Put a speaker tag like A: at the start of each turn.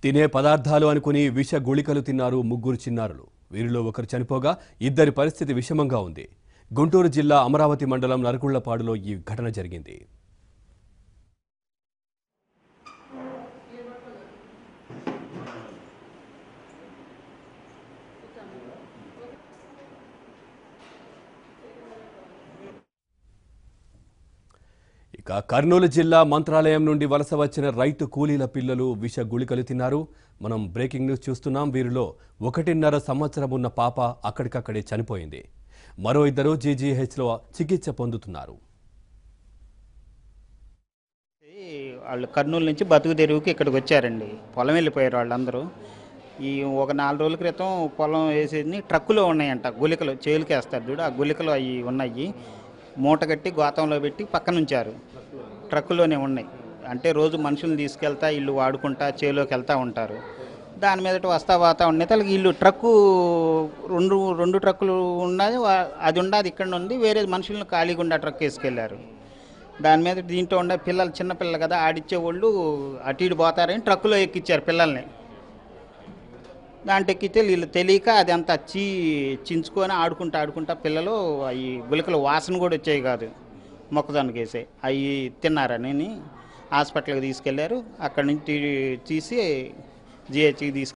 A: తినే పదార్థాలు అనుకుని విష గుళికలు తిన్నారు ముగ్గురు చిన్నారులు. వీరిలో ఒకరు చనిపోగా ఇద్దరి పరిస్థితి విషమంగా ఉంది. గుంటూరు జిల్లా అమరావతి మండలం నరకుళ్లపాడులో ఈ ఘటన జరిగింది. ఇక కర్నూలు జిల్లా మంత్రాలయం నుండి వలస వచ్చిన రైతు కూలీల పిల్లలు విష గుళికలు తిన్నారు. మనం బ్రేకింగ్ న్యూస్ చూస్తున్నాం. వీరిలో 1.5 సంవత్సరం ఉన్న పాప అక్కడికక్కడే చనిపోయింది. మరో ఇద్దరు జీజీహెచ్లో చికిత్స పొందుతున్నారు.
B: వాళ్ళు కర్నూలు నుంచి బతుకు తెరువుకి ఇక్కడికి వచ్చారండి. పొలం వెళ్ళిపోయారు వాళ్ళందరూ. ఒక 4 రోజుల క్రితం పొలం వేసేది ట్రక్కులో ఉన్నాయంట గుళికలు. చేలుకి వేస్తారు చూడు, ఆ గుళికలు అవి ఉన్నాయి. మూట కట్టి గోతంలో పెట్టి పక్కన ఉంచారు. ట్రక్కులోనే ఉన్నాయి. అంటే రోజు మనుషులను తీసుకెళ్తా ఇల్లు వాడుకుంటా చేలోకి వెళ్తూ ఉంటారు. దాని మీదట వస్తా ఉన్నాయి. తలకి ఇల్లు ట్రక్కు రెండు ట్రక్కులు ఉన్నది. అది ఉండదు, ఇక్కడ ఉంది. వేరే మనుషులను ఖాళీగా ఉండే ట్రక్ వేసుకెళ్ళారు. దాని మీద దీంట్లో ఉండే పిల్లలు చిన్నపిల్లలు కదా, ఆడిచ్చే వాళ్ళు అటు ఇటు పోతారని ట్రక్కులో ఎక్కిచ్చారు పిల్లల్ని. దాంట్లో ఎక్కితే వీళ్ళు తెలియక అది అంతా చించుకొని ఆడుకుంటా పిల్లలు అవి గుళికలు వాసన కూడా వచ్చాయి కాదు, మొక్కదానికి వేసే అవి తిన్నారని హాస్పిటల్కి తీసుకెళ్లారు. అక్కడి నుంచి తీసి జిహెచ్కి తీసుకెళ్ళి